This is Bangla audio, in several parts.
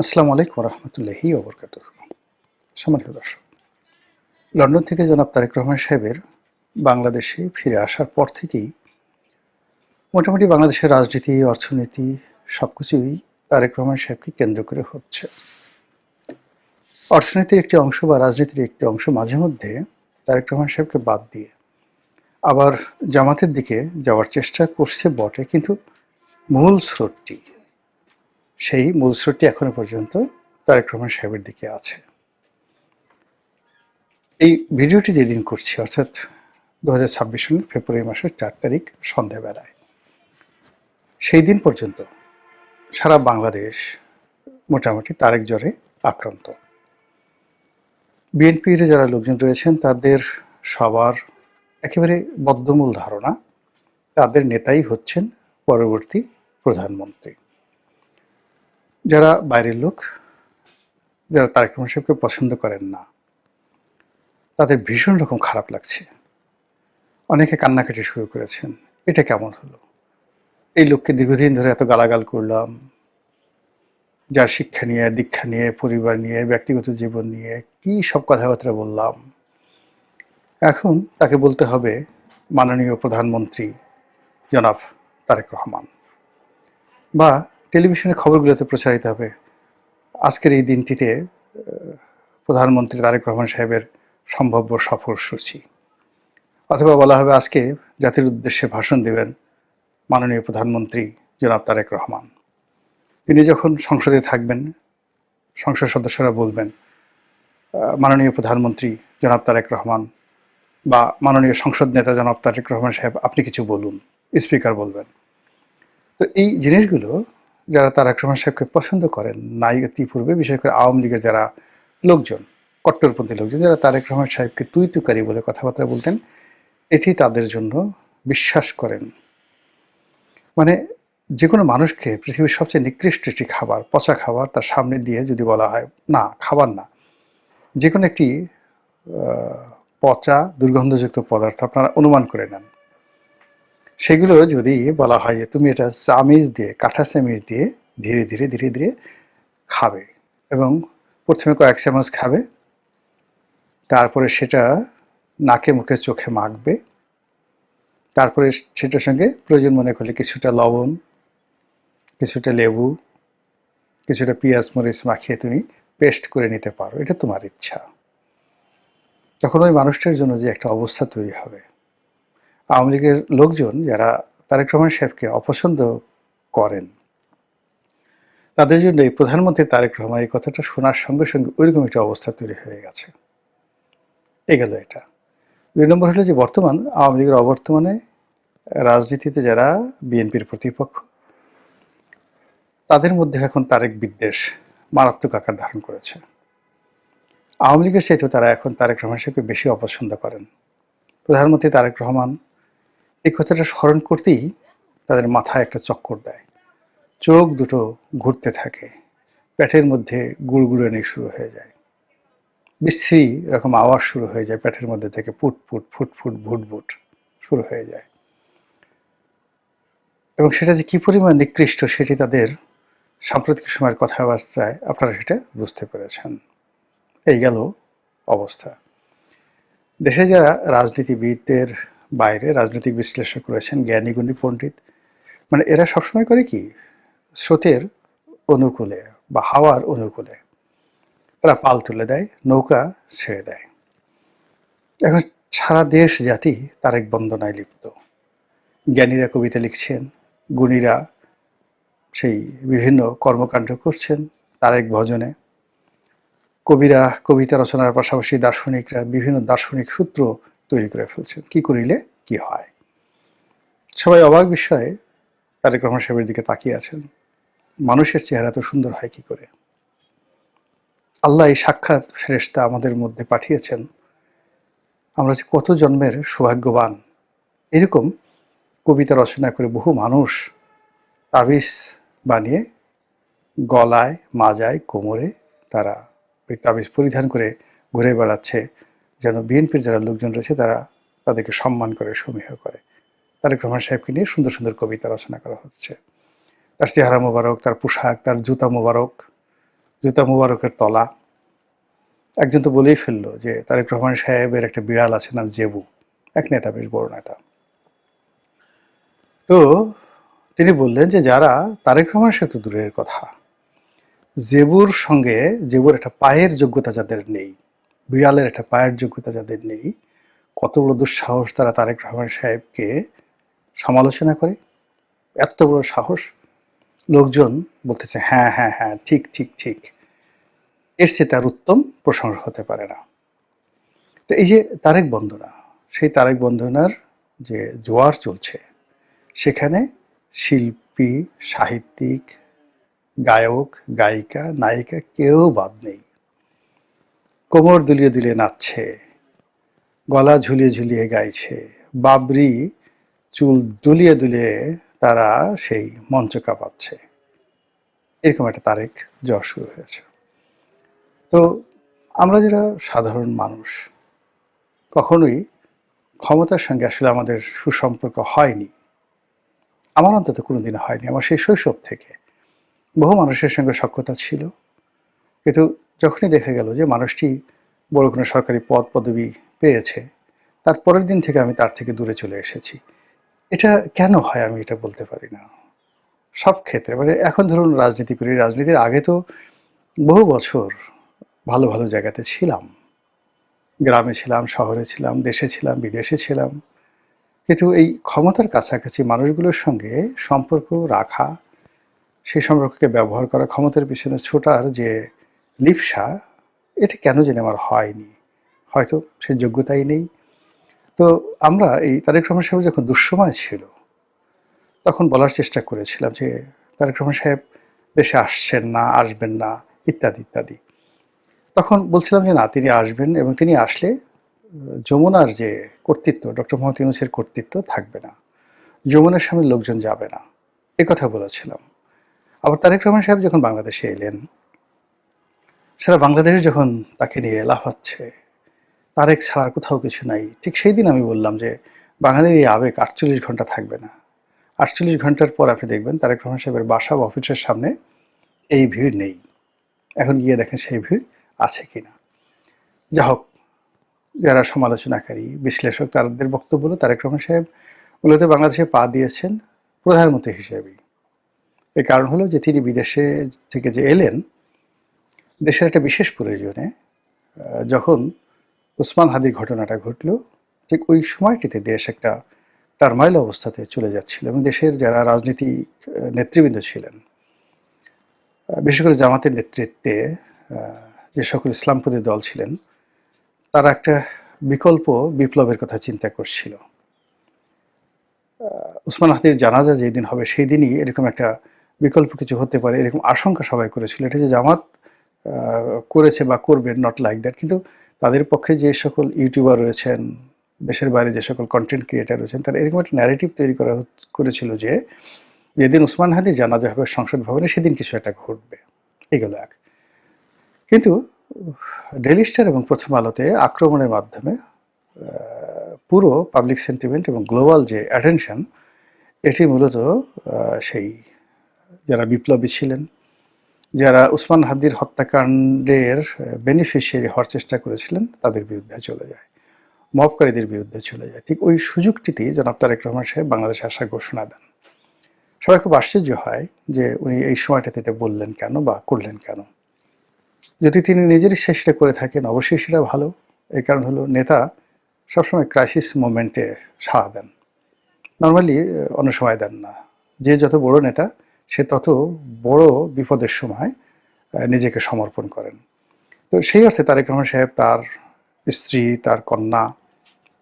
আসসালামু আলাইকুম রহমতুল্লাহি ওবরকাতুহ। সম্মানিত দর্শক, লন্ডন থেকে জনাব তারেক রহমান সাহেবের বাংলাদেশে ফিরে আসার পর থেকেই মোটামুটি বাংলাদেশের রাজনীতি, অর্থনীতি সবকিছুই তারেক রহমান সাহেবকে কেন্দ্র করে হচ্ছে। অর্থনীতির একটি অংশ বা রাজনীতির একটি অংশ মাঝে মধ্যে তারেক রহমান সাহেবকে বাদ দিয়ে আবার জামাতের দিকে যাওয়ার চেষ্টা করছে বটে, কিন্তু মূল স্রোতটি মূল স্রোতটি এখনো পর্যন্ত তারেক রহমান সাহেবের দিকে আছে। এই ভিডিওটি যেদিন করছি, অর্থাৎ 2026 সালের ফেব্রুয়ারি মাসের 4 তারিখ সন্ধ্যাবেলায়, সেই দিন পর্যন্ত সারা বাংলাদেশ মোটামুটি তারেক জ্বরে আক্রান্ত। বিএনপির যারা লোকজন রয়েছেন তাদের সবার একেবারে বদ্ধমূল ধারণা তাদের নেতাই হচ্ছেন পরবর্তী প্রধানমন্ত্রী। যারা বাইরের লোক, যারা তারেক রহমান সাহেবকে পছন্দ করেন না, তাদের ভীষণ রকম খারাপ লাগছে। অনেকে কান্নাকাটি শুরু করেছেন, এটা কেমন হলো, এই লোককে দীর্ঘদিন ধরে এত গালাগাল করলাম, যার শিক্ষা নিয়ে, দীক্ষা নিয়ে, পরিবার নিয়ে, ব্যক্তিগত জীবন নিয়ে কি সব কথাবার্তা বললাম, এখন তাকে বলতে হবে মাননীয় প্রধানমন্ত্রী জনাব তারেক রহমান, বা টেলিভিশনের খবরগুলোতে প্রচারিত হবে আজকের এই দিনটিতে প্রধানমন্ত্রী তারেক রহমান সাহেবের সম্ভাব্য সফরসূচি, অথবা বলা হবে আজকে জাতির উদ্দেশ্যে ভাষণ দেবেন মাননীয় প্রধানমন্ত্রী জনাব তারেক রহমান। তিনি যখন সংসদে থাকবেন, সংসদ সদস্যরা বলবেন মাননীয় প্রধানমন্ত্রী জনাব তারেক রহমান বা মাননীয় সংসদ নেতা জনাব তারেক রহমান সাহেব, আপনি কিছু বলুন, স্পিকার বলবেন। তো এই জিনিসগুলো যারা তারেক রহমান সাহেবকে পছন্দ করেন নাই ইতিপূর্বে, বিশেষ করে আওয়ামী লীগের যারা লোকজন, কট্টরপন্থী লোকজন, যারা তারেক রহমান সাহেবকে তুই তুকারি বলে কথাবার্তা বলতেন, এটি তাদের জন্য বিশ্বাস করেন। মানে যে কোনো মানুষকে পৃথিবীর সবচেয়ে নিকৃষ্ট একটি খাবার, পচা খাবার তার সামনে দিয়ে যদি বলা হয় না খাবার না, যে কোনো একটি পচা দুর্গন্ধযুক্ত পদার্থ আপনারা অনুমান করে নেন, সেগুলো যদি বলা হয় যে তুমি এটা চামিচ দিয়ে, কাঁঠা চামিচ দিয়ে ধীরে ধীরে ধীরে ধীরে খাবে, এবং প্রথমে কয়েক চামচ খাবে, তারপরে সেটা নাকে মুখে চোখে মাখবে, তারপরে সেটার সঙ্গে প্রয়োজন মনে করলে কিছুটা লবণ, কিছুটা লেবু, কিছুটা পেঁয়াজ মরিচ মাখিয়ে তুমি পেস্ট করে নিতে পারো, এটা তোমার ইচ্ছা। তখন ওই মানুষটার জন্য যে একটা অবস্থা তৈরি হবে, আওয়ামী লীগের লোকজন যারা তারেক রহমান সাহেবকে অপছন্দ করেন, তাদের জন্য এই প্রধানমন্ত্রী তারেক রহমান এই কথাটা শোনার সঙ্গে সঙ্গে ওইরকম একটা অবস্থা তৈরি হয়ে গেছে। গেল এটা। 2 নম্বর হলো যে বর্তমান আওয়ামী লীগের অবর্তমানে রাজনীতিতে যারা বিএনপির প্রতিপক্ষ, তাদের মধ্যে এখন তারেক বিদ্বেষ মারাত্মক আকার ধারণ করেছে। আওয়ামী লীগের চাইতেও তারা এখন তারেক রহমান সাহেবকে বেশি অপছন্দ করেন। প্রধানমন্ত্রী তারেক রহমান এই কথাটা স্মরণ করতেই তাদের মাথায় একটা চক্কর দেয়, চোখ দুটো ঘুরতে থাকে, পেটের মধ্যে গুড়গুড়ানি শুরু হয়ে যায়, বিশ্রী এরকম আওয়াজ শুরু হয়ে যায় পেটের মধ্যে থেকে, পুটপুট ফুটফুট ভুটভুট শুরু হয়ে যায়। এবং সেটা যে কি পরিমাণ নিকৃষ্ট সেটি তাদের সাম্প্রতিক সময়ের কথাবার্তায় আপনারা সেটা বুঝতে পেরেছেন। এই গেল অবস্থা। দেশে যারা রাজনীতিবিদদের বাইরে রাজনৈতিক বিশ্লেষক রয়েছেন, জ্ঞানীগুণী পণ্ডিত, মানে এরা সবসময় করে কি, স্রোতের অনুকূলে বা হাওয়ার অনুকূলে তারা পাল তুলে দেয়, নৌকা ছেড়ে দেয়। এখন সারা দেশ জাতি তারেক বন্দনায় লিপ্ত। জ্ঞানীরা কবিতা লিখছেন, গুণীরা সেই বিভিন্ন কর্মকাণ্ড করছেন তারেক ভজনে, কবিরা কবিতা রচনার পাশাপাশি দার্শনিকরা বিভিন্ন দার্শনিক সূত্র তৈরি করে ফেলছেন, কি করিলে কি হয়। সবাই অবাক বিষয়ে তারেক রহমান সাহেবের দিকে তাকিয়ে আছেন, মানুষের চেহারা তো সুন্দর হয় কি করে। আল্লাহ এই সাক্ষাৎ ফেরেশতা আমাদের মধ্যে পাঠিয়েছেন, আমরা যে কত জন্মের সৌভাগ্যবান। এরকম কবিতা রচনা করে বহু মানুষ তাবিজ বানিয়ে গলায়, মাজায়, কোমরে তারা ওই তাবিজ পরিধান করে ঘুরে বেড়াচ্ছে, যেন বিএনপির যারা লোকজন রয়েছে তারা তাদেরকে সম্মান করে, সমীহ করে। তারেক রহমান সাহেবকে নিয়ে সুন্দর সুন্দর কবিতা রচনা করা হচ্ছে, তার চেহারা মোবারক, তার পোশাক, তার জুতা মোবারক, জুতা মুবারকের তলা। একজন তো বলেই ফেললো যে তারেক রহমান সাহেবের একটা বিড়াল আছে নাম জেবু, এক নেতা, বেশ বড় নেতা। তো তিনি বললেন যে যারা, তারেক রহমান সাহেব তো দূরের কথা, জেবুর সঙ্গে, জেবুর একটা পায়ের যোগ্যতা যাদের নেই, বিড়ালের একটা পায়ের যোগ্যতা যাদের নেই, কত বড় দুঃসাহস তারা তারেক রহমান সাহেবকে সমালোচনা করে। এত বড় সাহস! লোকজন বলতেছে হ্যাঁ হ্যাঁ হ্যাঁ, ঠিক ঠিক ঠিক, এর চেয়ে তার উত্তম প্রশংসা হতে পারে না। তো এই যে তারেক বন্দনা, সেই তারেক বন্দনার যে জোয়ার চলছে, সেখানে শিল্পী, সাহিত্যিক, গায়ক, গায়িকা, নায়িকা কেউ বাদ নেই। কোমর দুলিয়ে দুলিয়ে নাচছে, গলা ঝুলিয়ে ঝুলিয়ে গাইছে, বাবরি চুল দুলিয়ে দুলিয়ে তারা সেই মঞ্চ কাঁপাচ্ছে। এরকম একটা তারেক জ্বর শুরু হয়েছে। তো আমরা যারা সাধারণ মানুষ, কখনোই ক্ষমতার সঙ্গে আসলে আমাদের সুসম্পর্ক হয়নি, আমার অন্তত কোনোদিন হয়নি। আমার সেই শৈশব থেকে বহু মানুষের সঙ্গে সখ্যতা ছিল, কিন্তু যখনই দেখা গেল যে মানুষটি বড় কোনো সরকারি পদ পদবি পেয়েছে, তার পরের দিন থেকে আমি তার থেকে দূরে চলে এসেছি। এটা কেন হয় আমি এটা বলতে পারি না। সব ক্ষেত্রে, মানে এখন ধরুন রাজনীতি করি, রাজনীতির আগে তো বহু বছর ভালো ভালো জায়গাতে ছিলাম, গ্রামে ছিলাম, শহরে ছিলাম, দেশে ছিলাম, বিদেশে ছিলাম, কিন্তু এই ক্ষমতার কাছাকাছি মানুষগুলোর সঙ্গে সম্পর্ক রাখা, সেই সম্পর্ককে ব্যবহার করা, ক্ষমতার পিছনে ছোটার যে লিপ্সা, এটা কেন জানি আমার হয়নি। হয়তো সেই যোগ্যতাই নেই। তো আমরা এই তারেক রহমান সাহেব যখন দুঃসময় ছিল, তখন বলার চেষ্টা করেছিলাম যে তারেক রহমান সাহেব দেশে আসছেন না, আসবেন না, ইত্যাদি ইত্যাদি। তখন বলছিলাম যে না, তিনি আসবেন, এবং তিনি আসলে যমুনার যে কর্তৃত্ব, ডক্টর মোহাম্মদ ইউনূসের কর্তৃত্ব থাকবে না, যমুনার সামনে লোকজন যাবে না, এ কথা বলেছিলাম। আবার তারেক রহমান সাহেব যখন বাংলাদেশে এলেন, সারা বাংলাদেশ যখন তাকে নিয়ে লাফাচ্ছে, তারেক ছাড়ার কোথাও কিছু নাই, ঠিক সেই দিন আমি বললাম যে বাঙালির এই আবেগ ৪৮ ঘন্টা থাকবে না। ৪৮ ঘন্টার পর আপনি দেখবেন তারেক রহমান সাহেবের বাসা বা অফিসের সামনে এই ভিড় নেই। এখন গিয়ে দেখেন সেই ভিড় আছে কিনা। যা হোক, যারা সমালোচনাকারী, বিশ্লেষক, তাদের বক্তব্য হলো তারেক রহমান সাহেব মূলত বাংলাদেশে পা দিয়েছেন প্রধানমন্ত্রী হিসেবেই। এর কারণ হলো যে তিনি বিদেশে থেকে যে এলেন দেশের একটা বিশেষ প্রয়োজনে, যখন ওসমান হাদির ঘটনাটা ঘটল, ঠিক ওই সময়টিতে দেশ একটা টারমাইল অবস্থাতে চলে যাচ্ছিল, এবং দেশের যারা রাজনীতিক নেতৃবৃন্দ ছিলেন, বিশেষ করে জামাতের নেতৃত্বে যে সকল ইসলামপন্থী দল ছিলেন, তারা একটা বিকল্প বিপ্লবের কথা চিন্তা করছিল। ওসমান হাদির জানাজা যেদিন হবে সেই দিনই এরকম একটা বিকল্প কিছু হতে পারে, এরকম আশঙ্কা সবাই করেছিল। এটা যে জামাত করেছে বা করবে, নট লাইক দ্যাট, কিন্তু তাদের পক্ষে যে সকল ইউটিউবার রয়েছেন, দেশের বাইরে যে সকল কন্টেন্ট ক্রিয়েটার রয়েছেন, তারা এরকম একটা ন্যারেটিভ তৈরি করেছিল যে যেদিন ওসমান হাদির জানাজা হবে সংসদ ভবনে, সেদিন কিছু একটা ঘটবে। এগুলো এক। কিন্তু ডেইলি স্টার এবং প্রথম আলোতে আক্রমণের মাধ্যমে পুরো পাবলিক সেন্টিমেন্ট এবং গ্লোবাল যে অ্যাটেনশন, এটি মূলত সেই যারা বিপ্লবী ছিলেন, যারা উসমান হাদির হত্যাকাণ্ডের বেনিফিশিয়ারি হওয়ার চেষ্টা করেছিলেন, তাদের বিরুদ্ধে চলে যায়, মবকারীদের বিরুদ্ধে চলে যায়। ঠিক ওই সুযোগটিতেই জনাব তারেক রহমান সাহেব বাংলাদেশে আসার ঘোষণা দেন। সবাই খুব আশ্চর্য হয় যে উনি এই সময়টাতে এটা বললেন কেন বা করলেন কেন। যদি তিনি নিজের ইচ্ছায় সেটা করে থাকেন, অবশ্যই সেটা ভালো। এর কারণ হলো নেতা সবসময় ক্রাইসিস মোমেন্টে সাড়া দেন, নর্মালি অন্য সময় দেন না। যে যত বড় নেতা, সে তত বড় বিপদের সময় নিজেকে সমর্পণ করেন। তো সেই অর্থে তারেক রহমান সাহেব তার স্ত্রী, তার কন্যা,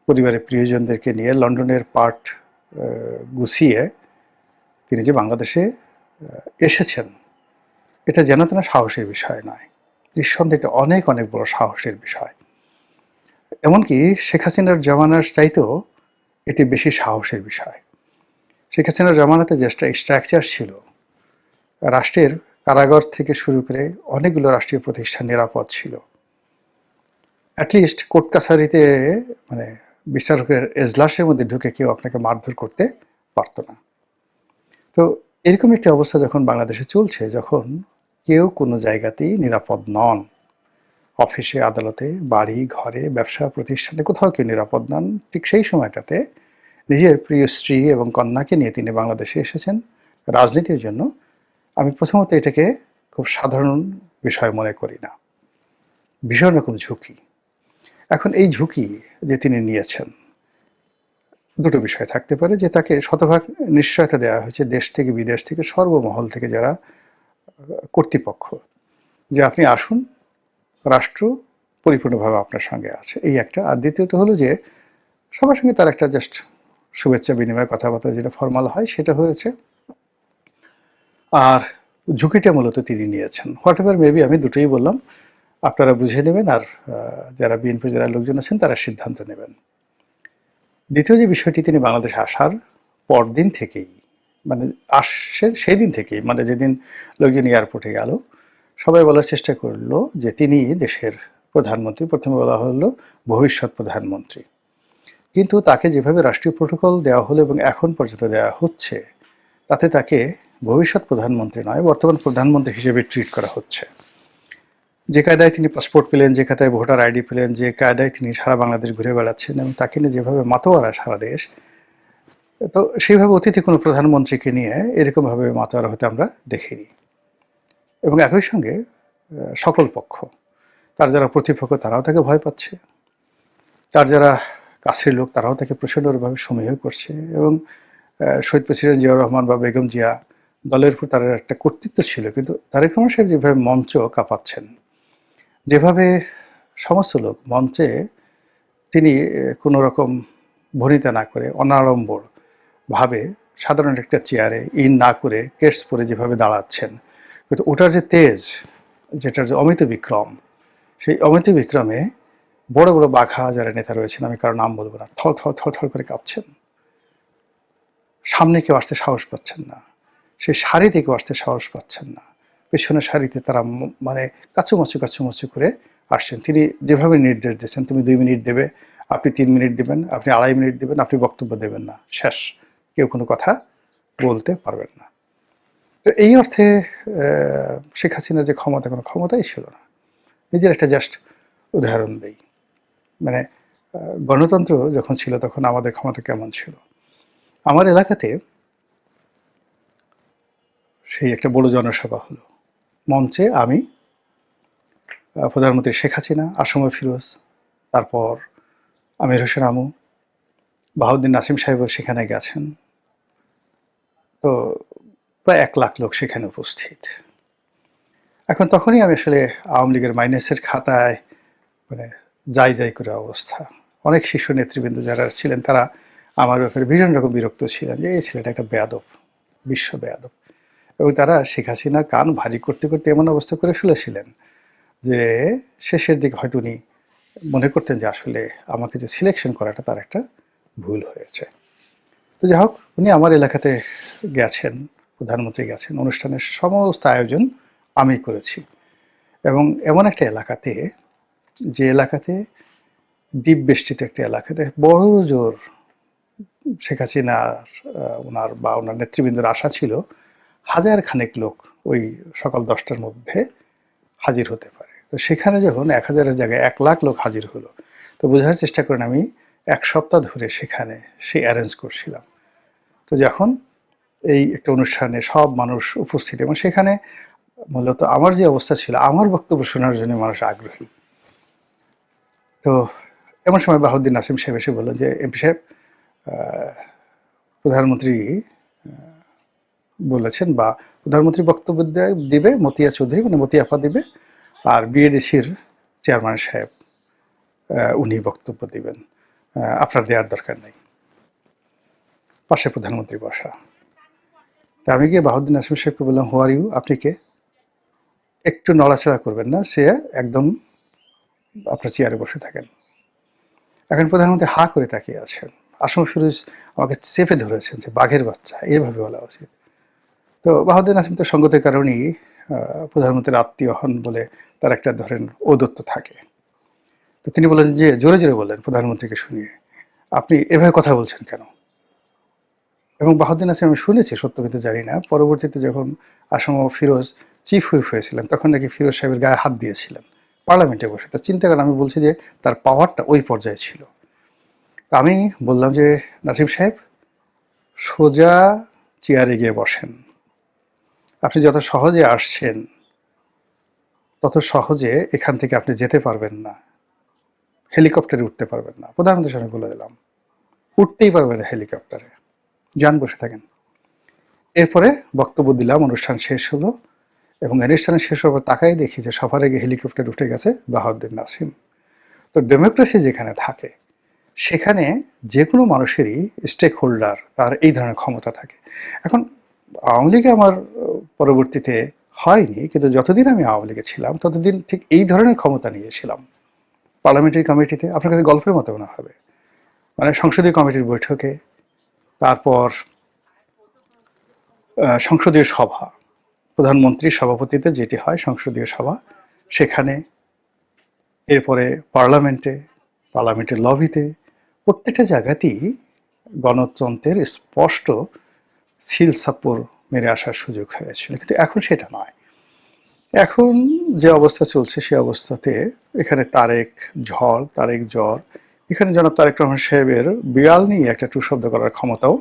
পরিবারের প্রিয়জনদেরকে নিয়ে লন্ডনের পার্ট গুছিয়ে তিনি যে বাংলাদেশে এসেছেন, এটা যেন তেন সাহসের বিষয় নয়। নিঃসন্দেহে এটা অনেক অনেক বড় সাহসের বিষয়। এমনকি শেখ হাসিনার জামানার চাইতেও এটি বেশি সাহসের বিষয়। শেখ হাসিনার জামানাতে যে স্ট্রাকচার ছিল, রাষ্ট্রের কারাগার থেকে শুরু করে অনেকগুলো রাষ্ট্রীয় প্রতিষ্ঠান নিরাপদ ছিল। অ্যাটলিস্ট কোর্ট কাছারিতে, মানে বিচারকের এজলাসের মধ্যে ঢুকে কেউ আপনাকে মারধর করতে পারতো না। তো এরকম একটি অবস্থা যখন বাংলাদেশে চলছে, যখন কেউ কোনো জায়গাতেই নিরাপদ নন। অফিসে, আদালতে, বাড়ি, ঘরে, ব্যবসা প্রতিষ্ঠানে কোথাও কেউ নিরাপদ নন। ঠিক সেই সময়টাতে নিজের প্রিয় স্ত্রী এবং কন্যাকে নিয়ে তিনি বাংলাদেশে এসেছেন রাজনীতির জন্য। আমি প্রথমত এটাকে খুব সাধারণ বিষয় মনে করি না, ভীষণ রকম ঝুঁকি। এখন এই ঝুঁকি যে তিনি নিয়েছেন, দুটো বিষয় থাকতে পারে, যে তাকে শতভাগ নিশ্চয়তা দেওয়া হয়েছে দেশ থেকে বিদেশ থেকে সর্বমহল থেকে যারা কর্তৃপক্ষ, যে আপনি আসুন, রাষ্ট্র পরিপূর্ণভাবে আপনার সঙ্গে আছে, এই একটা। আর দ্বিতীয়ত হলো যে সবার সঙ্গে তার একটা জাস্ট শুভেচ্ছা বিনিময়, কথাবার্তা যেটা ফর্মাল হয় সেটা হয়েছে। আর ঝুঁকিটা মূলত তিনি নিয়েছেন। হোয়াট এভার মেবি, আমি দুটোই বললাম, আপনারা বুঝে নেবেন, আর যারা বিএনপির যারা লোকজন আছেন তারা সিদ্ধান্ত নেবেন। দ্বিতীয় যে বিষয়টি, তিনি বাংলাদেশে আসার পরদিন থেকেই, মানে আসছেন সেই দিন থেকেই, মানে যেদিন লোকজন এয়ারপোর্টে গেল, সবাই বলার চেষ্টা করলো যে তিনি দেশের প্রধানমন্ত্রী। প্রথমে বলা হলো ভবিষ্যৎ প্রধানমন্ত্রী, কিন্তু তাকে যেভাবে রাষ্ট্রীয় প্রোটোকল দেওয়া হলো এবং এখন পর্যন্ত দেওয়া হচ্ছে, তাতে তাকে ভবিষ্যৎ প্রধানমন্ত্রী নয়, বর্তমান প্রধানমন্ত্রী হিসেবে ট্রিট করা হচ্ছে। যে কায়দায় তিনি পাসপোর্ট পেলেন, যে কায়দায় ভোটার আইডি পেলেন, যে কায়দায় তিনি সারা বাংলাদেশ ঘুরে বেড়াচ্ছেন এবং তাকে নিয়ে যেভাবে মাতোয়ারা সারা দেশ, তো সেইভাবে অতীতে কোনো প্রধানমন্ত্রীকে নিয়ে এরকমভাবে মাতোয়ারা হতে আমরা দেখিনি। এবং একই সঙ্গে সকল পক্ষ, তার যারা প্রতিপক্ষ তারাও তাকে ভয় পাচ্ছে, তার যারা কাছের লোক তারাও তাকে প্রচণ্ডভাবে সমীহ করছে। এবং শহীদ প্রেসিডেন্ট জিয়াউর রহমান বা বেগম জিয়া, দলের উপর তার একটা কর্তৃত্ব ছিল, কিন্তু তারেক রহমান সাহেব যেভাবে মঞ্চ কাঁপাচ্ছেন, যেভাবে সমস্ত লোক মঞ্চে তিনি কোনো রকম ভনিতা না করে অনাড়ম্বর ভাবে সাধারণ একটা চেয়ারে ইন না করে কেটস পরে যেভাবে দাঁড়াচ্ছেন, কিন্তু ওটার যে তেজ, যেটার যে অমিত বিক্রম, সেই অমিত বিক্রমে বড় বড় বাঘা যারা নেতা রয়েছেন, আমি কারো নাম বলবো না, থর থর থর থর করে কাঁপছেন। সামনে কেউ আসতে সাহস পাচ্ছেন না, সেই সারিতে কেউ আসতে সাহস পাচ্ছেন না, পেছনের সারিতে তারা মানে কাচুমাচু কাচুমাচু করে আসছেন। তিনি যেভাবে নির্দেশ দিয়েছেন, তুমি 2 মিনিট দেবে, আপনি 3 মিনিট দেবেন, আপনি 2.5 মিনিট দেবেন, আপনি বক্তব্য দেবেন না, শেষ, কেউ কোনো কথা বলতে পারবেন না। তো এই অর্থে শেখ হাসিনার যে ক্ষমতা, কোনো ক্ষমতাই ছিল না। নিজের একটা জাস্ট উদাহরণ দেই, মানে গণতন্ত্র যখন ছিল তখন আমাদের ক্ষমতা কেমন ছিল। আমার এলাকাতে সেই একটা বড় জনসভা হলো, মঞ্চে আমি, প্রধানমন্ত্রী শেখ হাসিনা, আসম ফিরোজ, তারপর আমির হোসেন আমু, বাহাউদ্দিন নাসিম সাহেবও সেখানে গেছেন। তো প্রায় 1 লাখ লোক সেখানে উপস্থিত। এখন তখনই আমি আসলে আওয়ামী লীগের মাইনাসের খাতায় মানে যাই যাই করে অবস্থা। অনেক শীর্ষ নেতৃবৃন্দ যারা ছিলেন তারা আমার ব্যাপারে ভীষণ রকম বিরক্ত ছিলেন, যে এই ছেলেটা একটা বেয়াদব, বিশ্ব বেয়াদব। এবং তারা শেখ হাসিনার কান ভারী করতে করতে এমন অবস্থা করে ফেলেছিলেন যে শেষের দিকে হয়তো উনি মনে করতেন যে আসলে আমাকে যে সিলেকশন করাটা তার একটা ভুল হয়েছে। তো যাই হোক, উনি আমার এলাকাতে গেছেন, প্রধানমন্ত্রী গেছেন, অনুষ্ঠানের সমস্ত আয়োজন আমি করেছি। এবং এমন একটা এলাকাতে, যে এলাকাতে দ্বীপ বেষ্টিত একটা এলাকাতে বড় জোর শেখ হাসিনার ওনার বা ওনার নেতৃবৃন্দের আশা ছিল 1000 খানেক লোক ওই সকাল 10টার মধ্যে হাজির হতে পারে। তো সেখানে যখন 1000-এর জায়গায় 1 লাখ লোক হাজির হলো, তো বোঝার চেষ্টা করেন আমি 1 সপ্তাহ ধরে সেখানে সেই অ্যারেঞ্জ করছিলাম। তো যখন এই একটা অনুষ্ঠানে সব মানুষ উপস্থিত, এবং সেখানে মূলত আমার যে অবস্থা ছিল, আমার বক্তব্য শোনার জন্য মানুষ আগ্রহী। তো এমন সময় বাহাউদ্দিন নাসিম সাহেব এসে বললেন যে এমপি সাহেব, প্রধানমন্ত্রী বলেছেন, বা প্রধানমন্ত্রী বক্তব্য দিবে মতিয়া চৌধুরী, মানে মতিয়া আপা দিবে, আর বিএডিসির চেয়ারম্যান সাহেব উনি বক্তব্য দিবেন, আপনার দেওয়ার দরকার নেই। পাশে প্রধানমন্ত্রী বসা। তা আমি গিয়ে বাহাউদ্দিন নাসিম সাহেবকে বললাম, হু আর ইউ, আপনি কে? একটু নড়াচড়া করবেন না, সে একদম আপনার চেয়ারে বসে থাকেন। এখন প্রধানমন্ত্রী হা করে তাকিয়ে আছেন। আসম ফিরোজ আমাকে চেপে ধরেছেন যে বাঘের বাচ্চা, এভাবে বলা উচিত। তো বাহাউদ্দিন নাসিম তো সঙ্গতের কারণেই প্রধানমন্ত্রীর আত্মীয় হন বলে তার একটা ধরেন ঔদত্য থাকে। তো তিনি বলেন যে, জোরে জোরে বললেন প্রধানমন্ত্রীকে শুনিয়ে, আপনি এভাবে কথা বলছেন কেন? এবং বাহাউদ্দিন নাসিম, আমি শুনেছি সত্য কিন্তু জানি না, পরবর্তীতে যখন আসম ফিরোজ চিফ হুইপ হয়েছিলেন, তখন নাকি ফিরোজ সাহেবের গায়ে হাত দিয়েছিলেন পার্লামেন্টে বসে। তা চিন্তা করেন, আমি বলছি যে তার পাওয়ারটা ওই পর্যায়ে ছিল। আমি বললাম যে নাসিম সাহেব, সোজা চেয়ারে গিয়ে বসেন। আপনি যত সহজে আসছেন তত সহজে এখান থেকে আপনি যেতে পারবেন না, হেলিকপ্টারে উঠতে পারবেন না। প্রধানমন্ত্রীর সামনে বলে দিলাম, উঠতেই পারবেন না হেলিকপ্টারে, যান বসে থাকেন। এরপরে বক্তব্য দিলাম, অনুষ্ঠান শেষ হলো, এবং অনুষ্ঠানের শেষ হওয়ার পর তাকাই দেখি যে সবার আগে হেলিকপ্টার উঠে গেছে বাহাউদ্দিন নাসিম। তো ডেমোক্রেসি যেখানে থাকে সেখানে যে কোনো মানুষেরই স্টেক হোল্ডার, তার এই ধরনের ক্ষমতা থাকে। এখন আওয়ামী লীগে আমার পরবর্তীতে হয়নি, কিন্তু যতদিন আমি আওয়ামী লীগে ছিলাম ততদিন ঠিক এই ধরনের ক্ষমতা নিয়েছিলাম। পার্লামেন্টারি কমিটিতে, আপনার কাছে গল্পের মতো মনে হবে, মানে সংসদীয় কমিটির বৈঠকে, তারপর সংসদীয় সভা, প্রধানমন্ত্রীর সভাপতিতে যেটি হয় সংসদীয় সভা, সেখানে, এরপরে পার্লামেন্টে, পার্লামেন্টের লবিতে, প্রত্যেকটা জায়গাতেই গণতন্ত্রের স্পষ্ট সিল সাপ্পর মেরে আসার সুযোগ হয়েছিল। কিন্তু এখন সেটা নয়। এখন যে অবস্থা চলছে সে অবস্থাতে এখানে তারেক ঝড়, তারেক জ্বর, এখানে জনাব তারেক রহমান সাহেবের বিড়াল নিয়ে একটা টু শব্দ করার ক্ষমতাও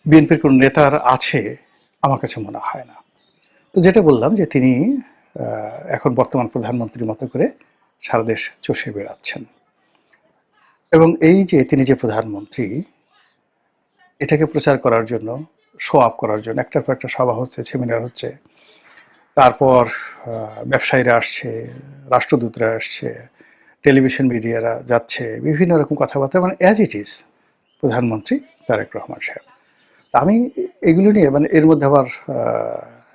বিএনপির কোন নেতার আছে আমার কাছে মনে হয় না। তো যেটা বললাম যে তিনি এখন বর্তমান প্রধানমন্ত্রীর মতো করে সারা দেশ চষে বেড়াচ্ছেন, এবং এই যে তিনি যে প্রধানমন্ত্রী, এটাকে প্রচার করার জন্য, শো আপ করার জন্য একটার পর একটা সভা হচ্ছে, সেমিনার হচ্ছে, তারপর ব্যবসায়ীরা আসছে, রাষ্ট্রদূতরা আসছে, টেলিভিশন মিডিয়ারা যাচ্ছে, বিভিন্ন রকম কথাবার্তা, মানে অ্যাজ ইট ইজ প্রধানমন্ত্রী তারেক রহমান সাহেব। আমি এগুলো নিয়ে, মানে এর মধ্যে আবার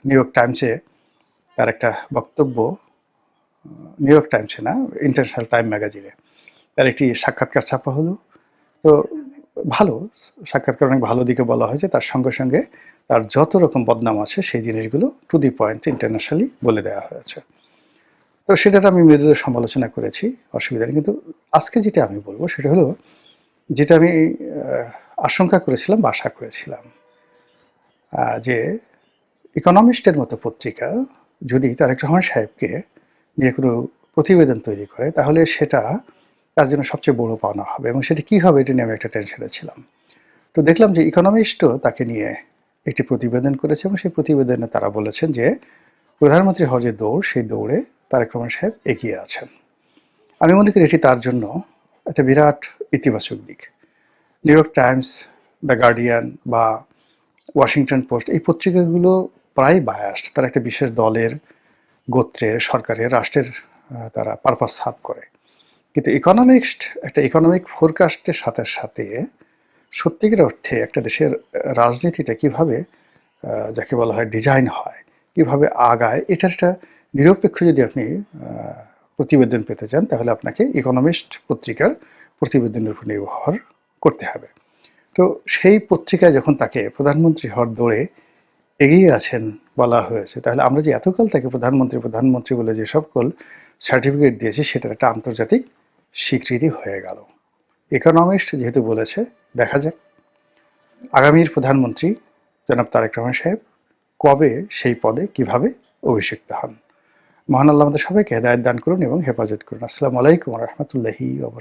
নিউ ইয়র্ক টাইমসে তার একটা বক্তব্য, নিউ ইয়র্ক টাইমসে না, ইন্টারন্যাশনাল টাইম ম্যাগাজিনে তার একটি সাক্ষাৎকার ছাপা হলো। তো ভালো সাক্ষাৎকার, অনেক ভালো দিকে বলা হয়েছে, তার সঙ্গে সঙ্গে তার যত রকম বদনাম আছে সেই জিনিসগুলো টু দি পয়েন্ট ইন্টারন্যাশনালি বলে দেওয়া হয়েছে। তো সেটার আমি মৃদু সমালোচনা করেছি, অসুবিধা নেই। কিন্তু আজকে যেটা আমি বলবো সেটা হলো, যেটা আমি আশঙ্কা করেছিলাম বা আশা করেছিলাম, যে ইকোনমিস্টের মতো পত্রিকা যদি তারেক রহমান সাহেবকে নিয়ে কোনো প্রতিবেদন তৈরি করে, তাহলে সেটা তার জন্য সবচেয়ে বড় পাওনা হবে, এবং সেটা কী হবে এটা নিয়ে আমি একটা টেনশনে ছিলাম। তো দেখলাম যে ইকোনমিস্টও তাকে নিয়ে একটি প্রতিবেদন করেছে, এবং সেই প্রতিবেদনে তারা বলেছেন যে প্রধানমন্ত্রী হওয়ার যে দৌড়, সেই দৌড়ে তারেক রহমান সাহেব এগিয়ে আছেন। আমি মনে করি এটি তার জন্য একটা বিরাট ইতিবাচক দিক। New York Times, the guardian বা ওয়াশিংটন পোস্ট, এই পত্রিকাগুলো প্রায় বায়াসড, তারা একটা বিশেষ দলের, গোত্রের, সরকারের, রাষ্ট্রের তারা পারপাস সার্ভ করে। কিন্তু ইকোনমিক্সড একটা ইকোনমিক ফোরকাস্টের সাথে সাথে সত্যিকার অর্থে একটা দেশের রাজনীতিটা কিভাবে, যাকে বলা হয় ডিজাইন হয়, কিভাবে আগায়, এটার একটা নিরপেক্ষ যদি আপনি প্রতিবেদন পেতে চান, তাহলে আপনাকে ইকোনমিস্ট পত্রিকার প্রতিবেদনের উপর নির্ভর করতে হবে। তো সেই পত্রিকায় যখন তাকে প্রধানমন্ত্রী হওয়ার দৌড়ে এগিয়ে আছেন বলা হয়েছে, তাহলে আমরা যে এতকাল তাকে প্রধানমন্ত্রী প্রধানমন্ত্রী বলে যে সকল সার্টিফিকেট দিয়েছি, সেটার একটা আন্তর্জাতিক স্বীকৃতি হয়ে গেল। ইকোনমিস্ট যেহেতু বলেছে, দেখা যাক আগামীর প্রধানমন্ত্রী জনাব তারেক রহমান সাহেব কবে সেই পদে কিভাবে অভিষিক্ত হন। মহান আল্লাহ আমাদের সবাইকে হেদায়েত দান করুন এবং হেফাজত করুন। আসসালামু আলাইকুম ওয়া রাহমাতুল্লাহি ওয়া বারাকাতুহু।